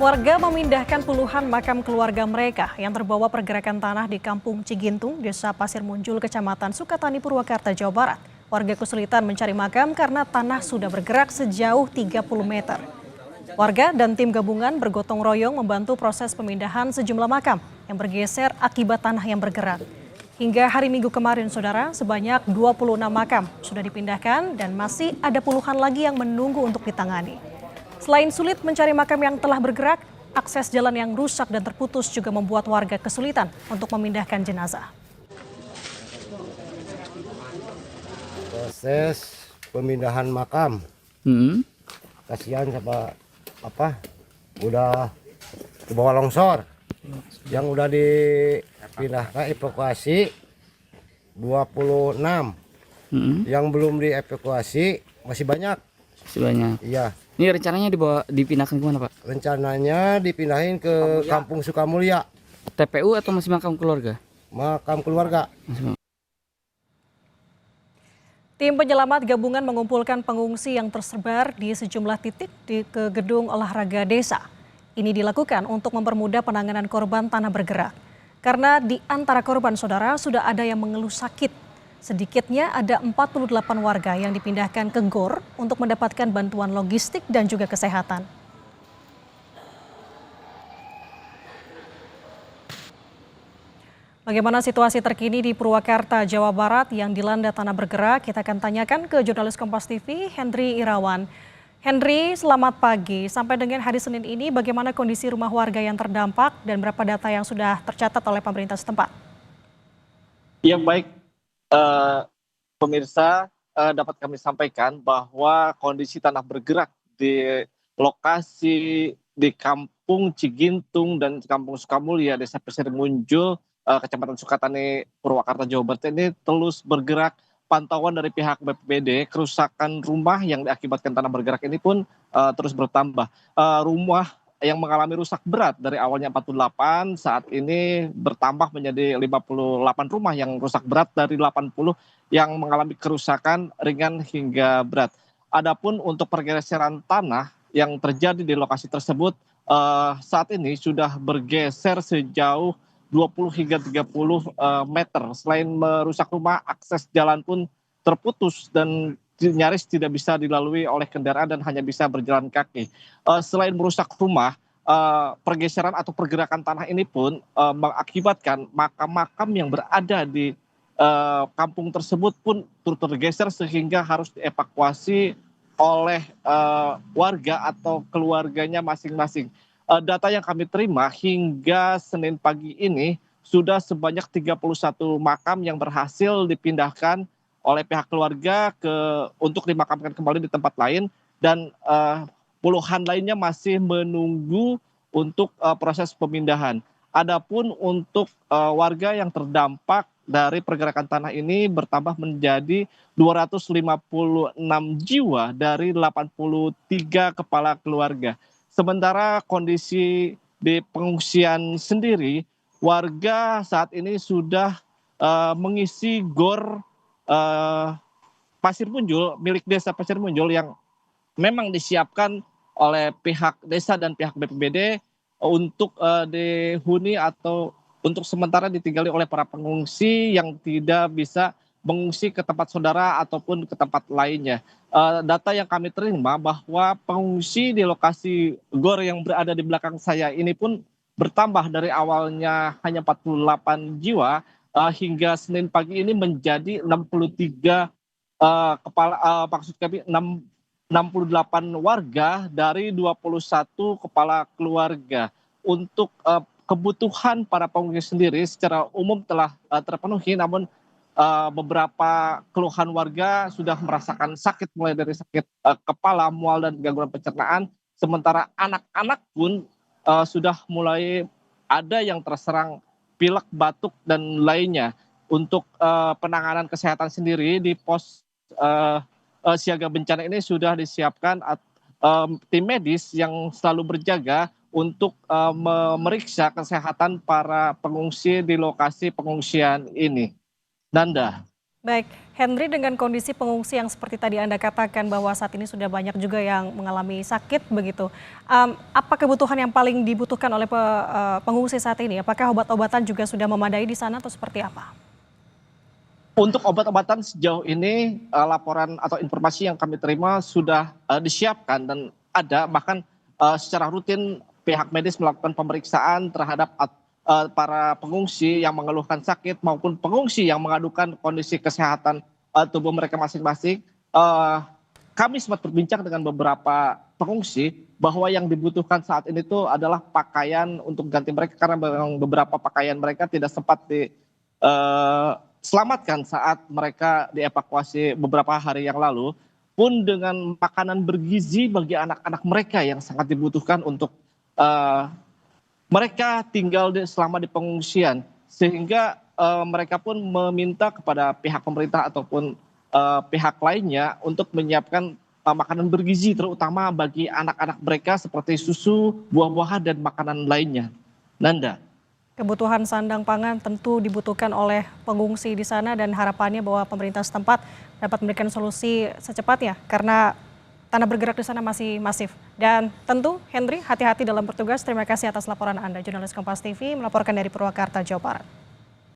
Warga memindahkan puluhan makam keluarga mereka yang terbawa pergerakan tanah di Kampung Cigintung, Desa Pasir Munjul, Kecamatan Sukatani, Purwakarta, Jawa Barat. Warga kesulitan mencari makam karena tanah sudah bergerak sejauh 30 meter. Warga dan tim gabungan bergotong royong membantu proses pemindahan sejumlah makam yang bergeser akibat tanah yang bergerak. Hingga hari Minggu kemarin, saudara, sebanyak 26 makam sudah dipindahkan dan masih ada puluhan lagi yang menunggu untuk ditangani. Selain sulit mencari makam yang telah bergerak, akses jalan yang rusak dan terputus juga membuat warga kesulitan untuk memindahkan jenazah. Proses pemindahan makam, kasihan sama udah ke bawah longsor, yang udah dipindahkan evakuasi 26, yang belum dievakuasi masih banyak. Iya. Ini rencananya dipindahkan ke mana, Pak? Rencananya dipindahin ke Kampung Sukamulya. TPU atau masih makam keluarga? Makam keluarga. Tim penyelamat gabungan mengumpulkan pengungsi yang tersebar di sejumlah titik ke gedung olahraga desa. Ini dilakukan untuk mempermudah penanganan korban tanah bergerak. Karena di antara korban, saudara, sudah ada yang mengeluh sakit. Sedikitnya ada 48 warga yang dipindahkan ke GOR untuk mendapatkan bantuan logistik dan juga kesehatan. Bagaimana situasi terkini di Purwakarta, Jawa Barat yang dilanda tanah bergerak? Kita akan tanyakan ke jurnalis Kompas TV, Henry Irawan. Henry, selamat pagi. Sampai dengan hari Senin ini, bagaimana kondisi rumah warga yang terdampak dan berapa data yang sudah tercatat oleh pemerintah setempat? Ya, baik. Pemirsa, dapat kami sampaikan bahwa kondisi tanah bergerak di lokasi di Kampung Cigintung dan Kampung Sukamulya, Desa Pasir Munjul, Kecamatan Sukatani, Purwakarta, Jawa Barat ini terus bergerak. Pantauan dari pihak BPBD, kerusakan rumah yang diakibatkan tanah bergerak ini pun terus bertambah. Rumah yang mengalami rusak berat dari awalnya 48 saat ini bertambah menjadi 58 rumah yang rusak berat dari 80 yang mengalami kerusakan ringan hingga berat. Adapun untuk pergeseran tanah yang terjadi di lokasi tersebut saat ini sudah bergeser sejauh 20 hingga 30 meter. Selain merusak rumah, akses jalan pun terputus dan nyaris tidak bisa dilalui oleh kendaraan dan hanya bisa berjalan kaki. Selain merusak rumah, pergeseran atau pergerakan tanah ini pun mengakibatkan makam-makam yang berada di kampung tersebut pun turut tergeser sehingga harus dievakuasi oleh warga atau keluarganya masing-masing. Data yang kami terima hingga Senin pagi ini sudah sebanyak 31 makam yang berhasil dipindahkan oleh pihak keluarga untuk dimakamkan kembali di tempat lain dan puluhan lainnya masih menunggu untuk proses pemindahan. Adapun untuk warga yang terdampak dari pergerakan tanah ini bertambah menjadi 256 jiwa dari 83 kepala keluarga. Sementara kondisi di pengungsian sendiri, warga saat ini sudah mengisi GOR Pasir Munjul, milik Desa Pasir Munjul yang memang disiapkan oleh pihak desa dan pihak BPBD untuk dihuni atau untuk sementara ditinggali oleh para pengungsi yang tidak bisa mengungsi ke tempat saudara ataupun ke tempat lainnya. Data yang kami terima bahwa pengungsi di lokasi GOR yang berada di belakang saya ini pun bertambah dari awalnya hanya 48 jiwa hingga Senin pagi ini menjadi 63 maksud kami 68 warga dari 21 kepala keluarga. Untuk kebutuhan para pengungsi sendiri secara umum telah terpenuhi, namun beberapa keluhan warga sudah merasakan sakit mulai dari sakit kepala, mual dan gangguan pencernaan, sementara anak-anak pun sudah mulai ada yang terserang pilek, batuk dan lainnya. Untuk penanganan kesehatan sendiri di pos siaga bencana ini sudah disiapkan tim medis yang selalu berjaga untuk memeriksa kesehatan para pengungsi di lokasi pengungsian ini. Nanda. Baik, Henry, dengan kondisi pengungsi yang seperti tadi Anda katakan bahwa saat ini sudah banyak juga yang mengalami sakit begitu. Apa kebutuhan yang paling dibutuhkan oleh pengungsi saat ini? Apakah obat-obatan juga sudah memadai di sana atau seperti apa? Untuk obat-obatan sejauh ini laporan atau informasi yang kami terima sudah disiapkan dan ada, bahkan secara rutin pihak medis melakukan pemeriksaan terhadap para pengungsi yang mengeluhkan sakit maupun pengungsi yang mengadukan kondisi kesehatan tubuh mereka masing-masing. Kami sempat berbincang dengan beberapa pengungsi bahwa yang dibutuhkan saat ini tuh adalah pakaian untuk ganti mereka, karena memang beberapa pakaian mereka tidak sempat diselamatkan saat mereka dievakuasi beberapa hari yang lalu, pun dengan makanan bergizi bagi anak-anak mereka yang sangat dibutuhkan untuk mereka tinggal selama di pengungsian, sehingga mereka pun meminta kepada pihak pemerintah ataupun pihak lainnya untuk menyiapkan makanan bergizi, terutama bagi anak-anak mereka seperti susu, buah-buahan, dan makanan lainnya. Nanda. Kebutuhan sandang pangan tentu dibutuhkan oleh pengungsi di sana dan harapannya bahwa pemerintah setempat dapat memberikan solusi secepatnya karena tanah bergerak di sana masih masif. Dan tentu Henry, hati-hati dalam bertugas. Terima kasih atas laporan Anda. Jurnalis Kompas TV melaporkan dari Purwakarta, Jawa Barat.